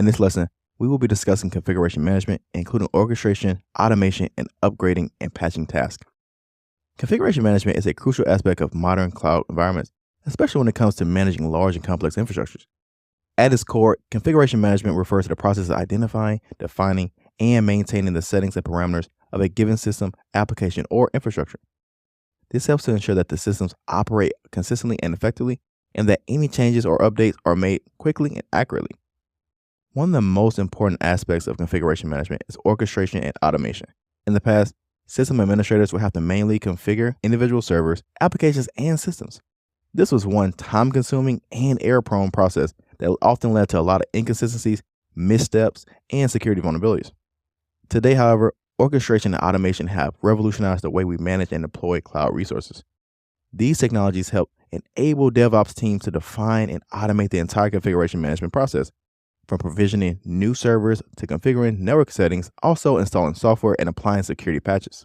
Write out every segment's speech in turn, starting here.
In this lesson, we will be discussing configuration management, including orchestration, automation, and upgrading and patching tasks. Configuration management is a crucial aspect of modern cloud environments, especially when it comes to managing large and complex infrastructures. At its core, configuration management refers to the process of identifying, defining, and maintaining the settings and parameters of a given system, application, or infrastructure. This helps to ensure that the systems operate consistently and effectively, and that any changes or updates are made quickly and accurately. One of the most important aspects of configuration management is orchestration and automation. In the past, system administrators would have to manually configure individual servers, applications, and systems. This was one time-consuming and error-prone process that often led to a lot of inconsistencies, missteps, and security vulnerabilities. Today, however, orchestration and automation have revolutionized the way we manage and deploy cloud resources. These technologies help enable DevOps teams to define and automate the entire configuration management process, from provisioning new servers to configuring network settings, also installing software and applying security patches.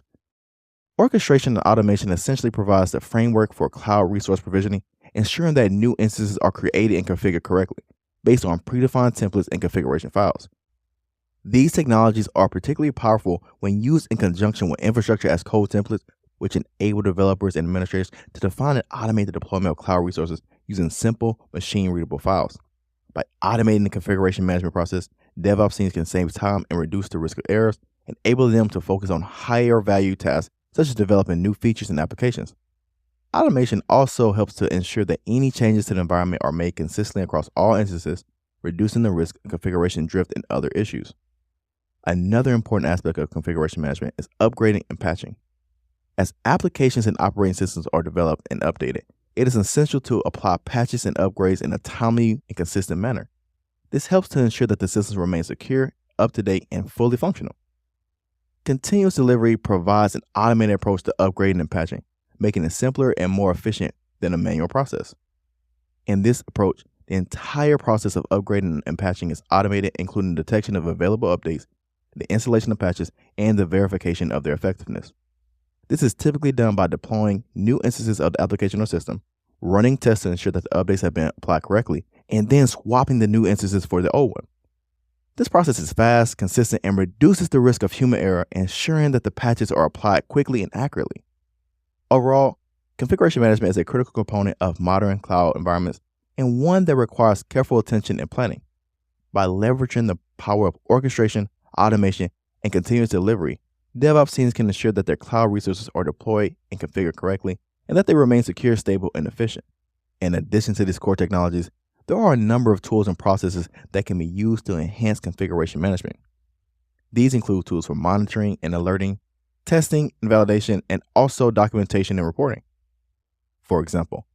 Orchestration and automation essentially provides the framework for cloud resource provisioning, ensuring that new instances are created and configured correctly, based on predefined templates and configuration files. These technologies are particularly powerful when used in conjunction with infrastructure as code templates, which enable developers and administrators to define and automate the deployment of cloud resources using simple, machine-readable files. By automating the configuration management process, DevOps teams can save time and reduce the risk of errors, enabling them to focus on higher value tasks such as developing new features and applications. Automation also helps to ensure that any changes to the environment are made consistently across all instances, reducing the risk of configuration drift and other issues. Another important aspect of configuration management is upgrading and patching. As applications and operating systems are developed and updated, it is essential to apply patches and upgrades in a timely and consistent manner. This helps to ensure that the systems remain secure, up-to-date, and fully functional. Continuous delivery provides an automated approach to upgrading and patching, making it simpler and more efficient than a manual process. In this approach, the entire process of upgrading and patching is automated, including the detection of available updates, the installation of patches, and the verification of their effectiveness. This is typically done by deploying new instances of the application or system, running tests to ensure that the updates have been applied correctly, and then swapping the new instances for the old one. This process is fast, consistent, and reduces the risk of human error, ensuring that the patches are applied quickly and accurately. Overall, configuration management is a critical component of modern cloud environments and one that requires careful attention and planning. By leveraging the power of orchestration, automation, and continuous delivery, DevOps teams can ensure that their cloud resources are deployed and configured correctly, and that they remain secure, stable, and efficient. In addition to these core technologies, there are a number of tools and processes that can be used to enhance configuration management. These include tools for monitoring and alerting, testing and validation, and also documentation and reporting. For example,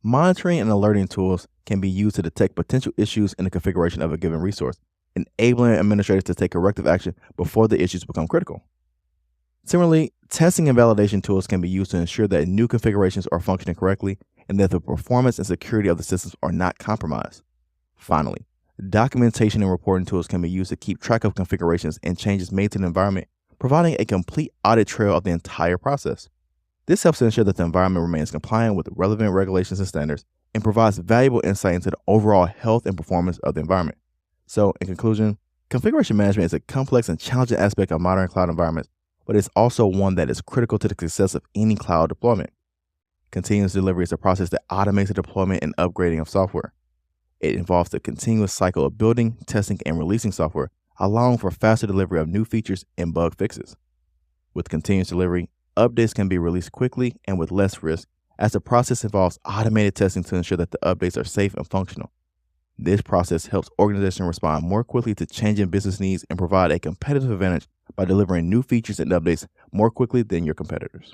monitoring and alerting tools can be used to detect potential issues in the configuration of a given resource, enabling administrators to take corrective action before the issues become critical. Similarly, testing and validation tools can be used to ensure that new configurations are functioning correctly and that the performance and security of the systems are not compromised. Finally, documentation and reporting tools can be used to keep track of configurations and changes made to the environment, providing a complete audit trail of the entire process. This helps to ensure that the environment remains compliant with relevant regulations and standards and provides valuable insight into the overall health and performance of the environment. So, in conclusion, configuration management is a complex and challenging aspect of modern cloud environments, but it's also one that is critical to the success of any cloud deployment. Continuous delivery is a process that automates the deployment and upgrading of software. It involves the continuous cycle of building, testing, and releasing software, allowing for faster delivery of new features and bug fixes. With continuous delivery, updates can be released quickly and with less risk, as the process involves automated testing to ensure that the updates are safe and functional. This process helps organizations respond more quickly to changing business needs and provide a competitive advantage by delivering new features and updates more quickly than your competitors.